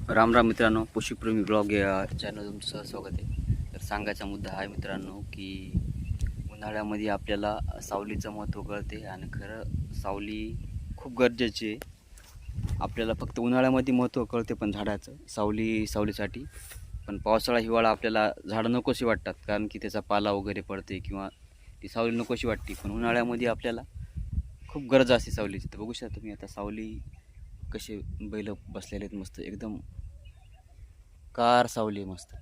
राम राम मित्रांनो, पशुप्रेमी ब्लॉग या चॅनल तुमचं स्वागत आहे. तर सांगायचा मुद्दा हा आहे मित्रांनो की उन्हाळ्यामध्ये आपल्याला सावलीचं महत्त्व कळते आणि खरं सावली खूप गरजेची आहे. आपल्याला फक्त उन्हाळ्यामध्ये महत्त्व कळते पण झाडाचं सावलीसाठी. पण पावसाळा हिवाळा आपल्याला झाडं नकोशी वाटतात, कारण की त्याचा पाला वगैरे पडते किंवा ती सावली नकोशी वाटते. पण उन्हाळ्यामध्ये आपल्याला खूप गरज असते सावलीची. तर बघू शकता तुम्ही आता सावली कसे बैल बसलेले आहेत मस्त एकदम कार सावली मस्त.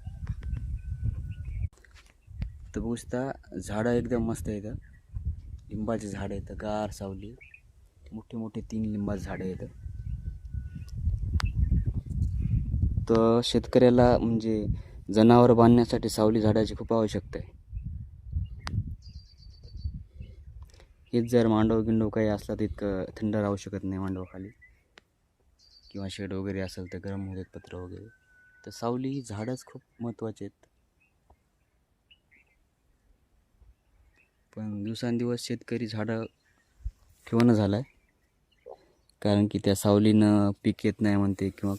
तर बघू शकता झाडं एकदम मस्त आहेत. लिंबाचे झाड आहेत, गार सावली, मोठे मोठे 3 लिंबाचे झाडं आहेत. तर शेतकऱ्याला म्हणजे जनावर बांधण्यासाठी सावली झाडाची खूप आवश्यकता आहे. हेच जर मांडव गिंडव काही असला तर इतकं थंड राहू शकत नाही मांडवाखाली, किंवा शेड वगैरे असेल तर गरम होतात पत्र वगैरे. तर सावली ही झाडच खूप महत्त्वाचे आहेत. पण दिवसांदिवस शेतकरी झाडं ठेवणं झालं आहे, कारण की त्या सावलीनं पीक येत नाही म्हणते किंवा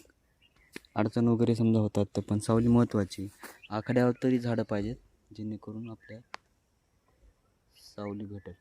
अडचण वगैरे समजा होतात. तर पण सावली महत्त्वाची. आखाड्यावर तरी झाडं पाहिजेत जेणेकरून आपल्या सावली भेटेल.